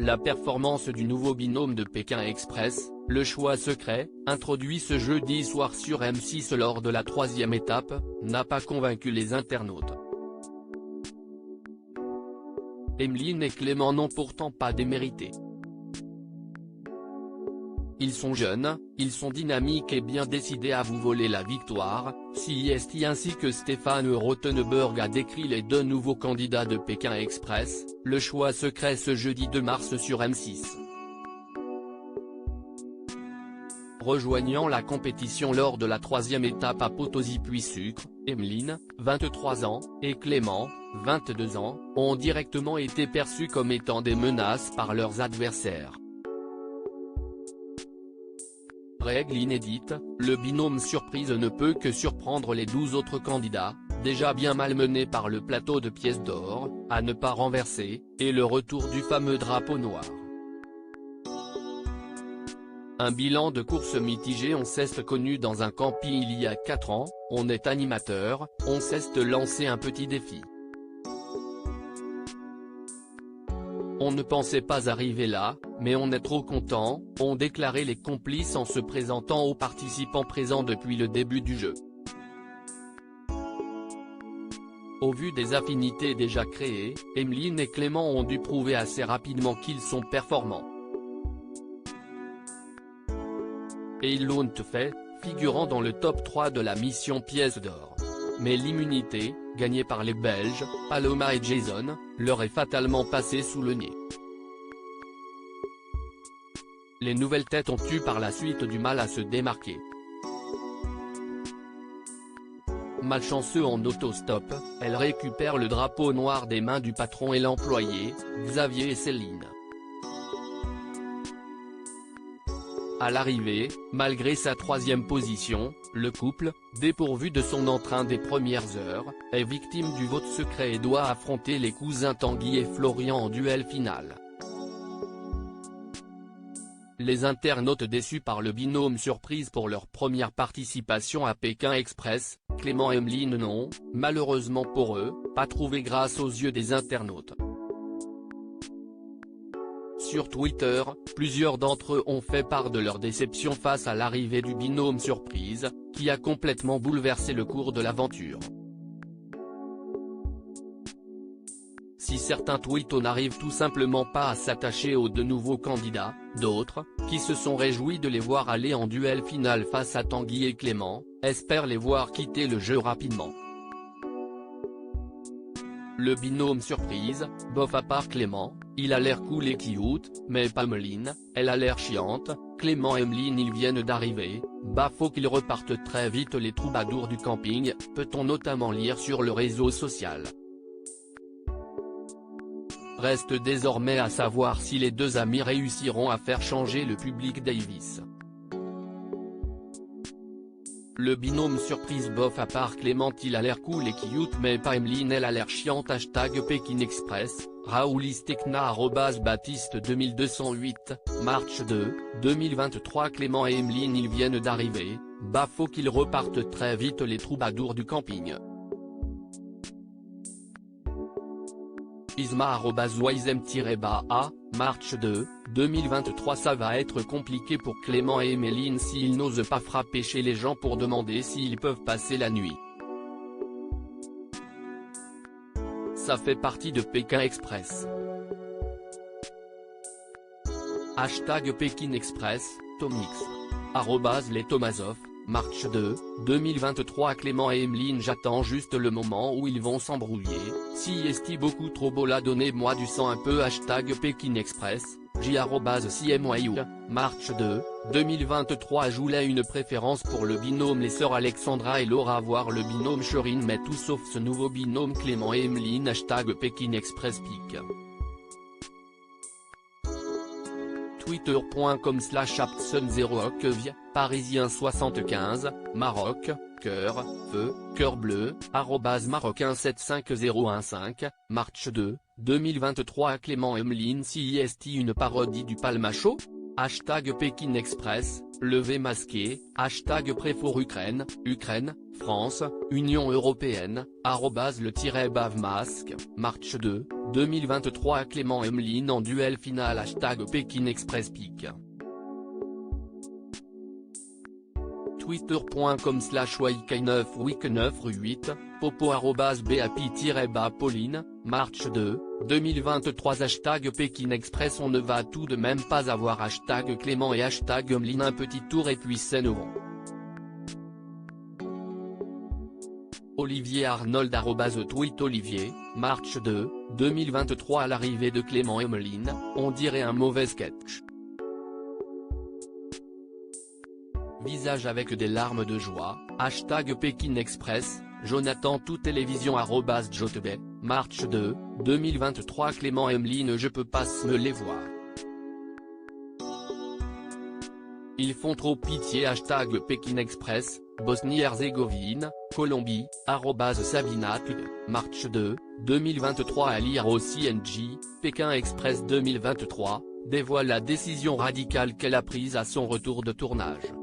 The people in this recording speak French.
La performance du nouveau binôme de Pékin Express, le choix secret, introduit ce jeudi soir sur M6 lors de la 3e étape, n'a pas convaincu les internautes. Emeline et Clément n'ont pourtant pas démérité. Ils sont jeunes, ils sont dynamiques et bien décidés à vous voler la victoire, CIST ainsi que Stéphane Rothenberg a décrit les deux nouveaux candidats de Pékin Express, le choix secret ce jeudi 2 mars sur M6. Rejoignant la compétition lors de la 3e étape à Potosí-Puy-Sucre, Emeline, 23 ans, et Clément, 22 ans, ont directement été perçus comme étant des menaces par leurs adversaires. Règle inédite, le binôme surprise ne peut que surprendre les 12 autres candidats, déjà bien malmenés par le plateau de pièces d'or, à ne pas renverser, et le retour du fameux drapeau noir. Un bilan de course mitigé. On s'est connu dans un camping il y a 4 ans, on est animateur, on s'est lancé un petit défi. On ne pensait pas arriver là, mais on est trop content, ont déclaré les complices en se présentant aux participants présents depuis le début du jeu. Au vu des affinités déjà créées, Emeline et Clément ont dû prouver assez rapidement qu'ils sont performants. Et ils l'ont fait, figurant dans le top 3 de la mission pièce d'or. Mais l'immunité, gagnée par les Belges, Paloma et Jason, leur est fatalement passée sous le nez. Les nouvelles têtes ont eu par la suite du mal à se démarquer. Malchanceux en autostop, elles récupèrent le drapeau noir des mains du patron et l'employé, Xavier et Céline. À l'arrivée, malgré sa 3e position, le couple, dépourvu de son entrain des premières heures, est victime du vote secret et doit affronter les cousins Tanguy et Florian en duel final. Les internautes déçus par le binôme surprise pour leur première participation à Pékin Express, Clément et Emeline n'ont, malheureusement pour eux, pas trouvé grâce aux yeux des internautes. Sur Twitter, plusieurs d'entre eux ont fait part de leur déception face à l'arrivée du binôme surprise, qui a complètement bouleversé le cours de l'aventure. Si certains tweets n'arrivent tout simplement pas à s'attacher aux deux nouveaux candidats, d'autres, qui se sont réjouis de les voir aller en duel final face à Tanguy et Clément, espèrent les voir quitter le jeu rapidement. Le binôme surprise, bof à part Clément, il a l'air cool et cute, mais pas Emeline, elle a l'air chiante, Clément et Emeline ils viennent d'arriver, bah faut qu'ils repartent très vite les troubadours du camping, peut-on notamment lire sur le réseau social. Reste désormais à savoir si les deux amis réussiront à faire changer le public Davis. Le binôme surprise bof à part Clément il a l'air cool et cute mais pas Emeline elle a l'air chiante #Pékin Express, Raoulistekna @Baptiste 2208, March 2, 2023 Clément et Emeline ils viennent d'arriver, bah faut qu'ils repartent très vite les troubadours du camping. Isma @Wisem-a, March 2, 2023 Ça va être compliqué pour Clément et Emeline s'ils n'osent pas frapper chez les gens pour demander s'ils peuvent passer la nuit. Ça fait partie de Pékin Express. #Pékin Express, Tomix. @les Tomazov, March 2, 2023 Clément et Emeline j'attends juste le moment où ils vont s'embrouiller, si est beaucoup trop beau là donnez-moi du sang un peu #Pékin Express, j@CMYU, March 2, 2023 J'voulais une préférence pour le binôme les sœurs Alexandra et Laura voir le binôme Chorine mais tout sauf ce nouveau binôme Clément et Emeline #Pékin Express pic. Twitter.com/Aptson0Okevia, Parisien 75, Maroc, cœur, feu, cœur bleu, @Marocain75015, March 2, 2023 Clément Emeline CIST une parodie du Palmacho ? #Pékin Express, levé masqué, #Préfort Ukraine, Ukraine, France, Union Européenne, @le-bave masque, March 2, 2023 Clément Emeline en duel final #Pékin Express Pic. Twitter.com/Week9Week9Rue8, Popo @BAP-Pauline, March 2, 2023 #Pékin Express. On ne va tout de même pas avoir #Clément et #Emeline. Un petit tour et puis c'est nouveau. Olivier Arnold @tweet Olivier, March 2, 2023 À l'arrivée de Clément Emeline, on dirait un mauvais sketch. Visage avec des larmes de joie, #Pékin Express, Jonathan tout télévision @Jotebe, March 2, 2023 Clément Emeline je peux pas me les voir. Ils font trop pitié #Pékin Express, Bosnie-Herzégovine, Colombie, @Sabinat, March 2, 2023 À lire aussi NJ, Pékin Express 2023, dévoile la décision radicale qu'elle a prise à son retour de tournage.